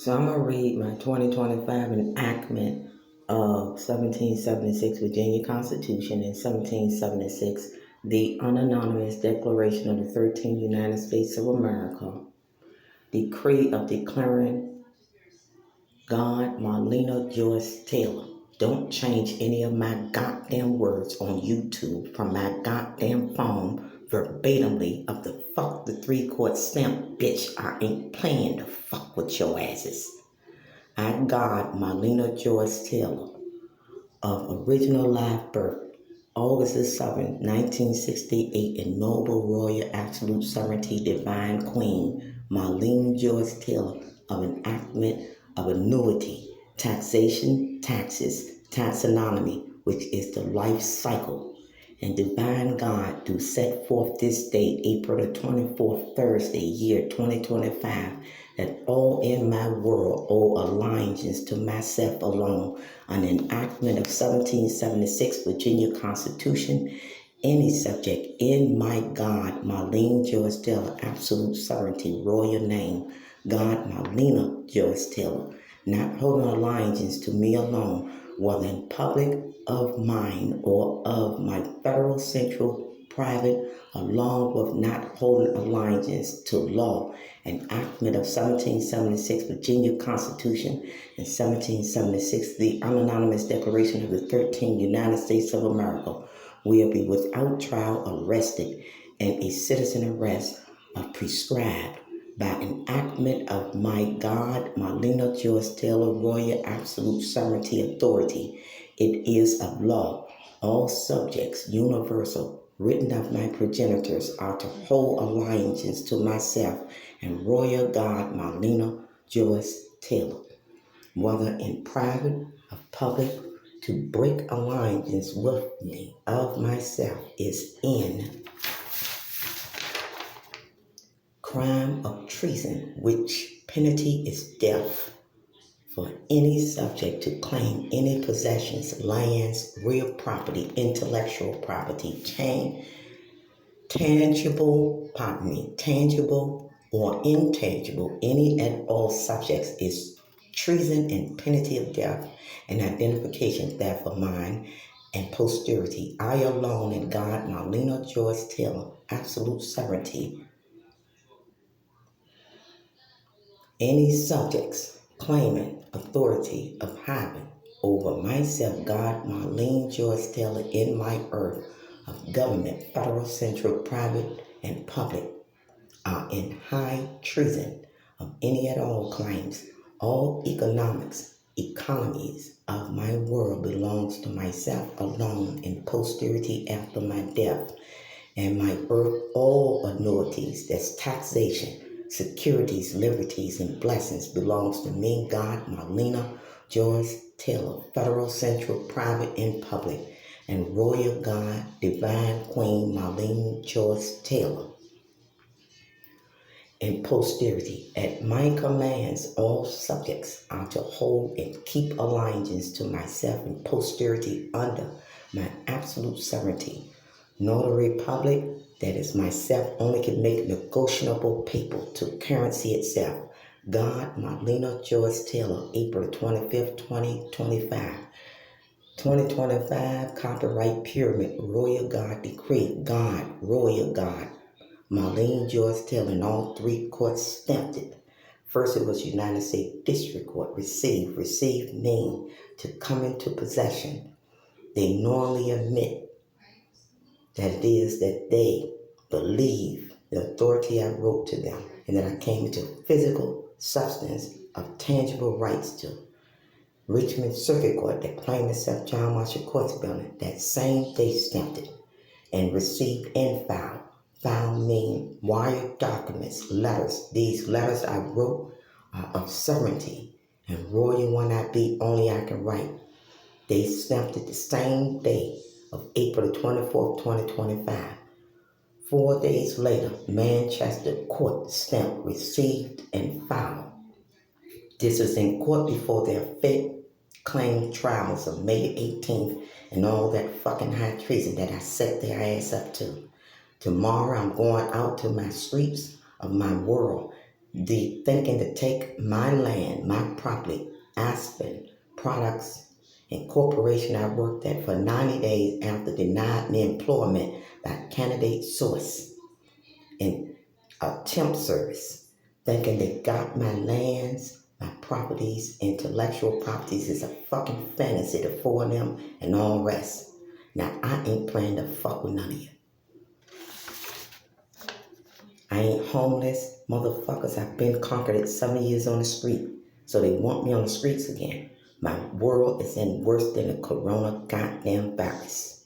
So I'm going to read my 2025 enactment of 1776 Virginia Constitution and 1776 the Unanimous Declaration of the 13th United States of America, Decree of declaring God Marlena Joyce Taylor. Don't change any of my goddamn words on YouTube from my goddamn phone verbatimly of the fuck the 3-quart stamp, bitch. I ain't playing to fuck with your asses. I, God Marlena Joyce Taylor, of original live birth, August the 7th, 1968, in noble royal absolute sovereignty divine queen Marlene Joyce Taylor, of enactment of annuity, taxation, taxes, taxonomy, which is the life cycle, and divine God do set forth this day, April the 24th, Thursday, year 2025, that all in my world owe allegiance to myself alone, an enactment of 1776 Virginia Constitution, any subject in my God, Marlene Joyce Taylor, absolute sovereignty, royal name, God Marlena Joyce Taylor, not holding allegiance to me alone, whether in public of mine or of my federal, central, private, along with not holding allegiance to law, enactment of 1776 Virginia Constitution and 1776 the Unanimous Declaration of the 13th United States of America, will be without trial arrested and a citizen arrest of prescribed by enactment of my God, Marlena Joyce Taylor, Royal Absolute Sovereignty Authority. It is of law. All subjects, universal, written of my progenitors, are to hold allegiance to myself and Royal God, Marlena Joyce Taylor, whether in private or public, to break allegiance with me of myself is in crime of treason, which penalty is death for any subject to claim any possessions, lands, real property, intellectual property, tangible or intangible, any and all subjects is treason and penalty of death and identification theft for mine and posterity. I alone and God, Marlena Joyce Taylor, absolute sovereignty. Any subjects claiming authority of having over myself, God, Marlene Joyce Taylor, in my earth of government, federal, central, private, and public, are in high treason of any at all claims. All economies of my world belongs to myself alone in posterity after my death, and my birth, all annuities, that's taxation, securities, liberties, and blessings belongs to me, God, Marlena Joyce Taylor, federal, central, private, and public, and royal God, divine queen Marlene Joyce Taylor. In posterity, at my commands, all subjects are to hold and keep allegiance to myself and posterity under my absolute sovereignty. Notary public, that is myself, only can make negotiable paper to currency itself. God, Marlena Joyce Taylor, April 25th, 2025. 2025, copyright pyramid, Royal God decree, God, Royal God. Marlene Joyce Taylor, and all 3 courts stamped it. First, it was United States District Court, received mean to come into possession. They normally admit that it is that they believe the authority I wrote to them, and that I came into physical substance of tangible rights to. Richmond Circuit Court that claimed itself John Marshall Courts building, that same day stamped it and received and filed. Found mean wired documents, letters. These letters I wrote are of sovereignty, and royal when I be, only I can write. They stamped it the same day of April the 24th, 2025. 4 days later, Manchester Court stamp received and filed. This was in court before their fake claim trials of May 18th and all that fucking high treason that I set their ass up to. Tomorrow I'm going out to my streets of my world The thinking to take my land, my property, Aspen Products and Corporation I worked at for 90 days after denied me employment by candidate source and a temp service, thinking they got my lands, my properties, intellectual properties is a fucking fantasy to for them and all rest. Now I ain't planning to fuck with none of you. I ain't homeless, motherfuckers. I've been conquered at 7 years on the street. So they want me on the streets again. My world is in worse than the corona goddamn virus.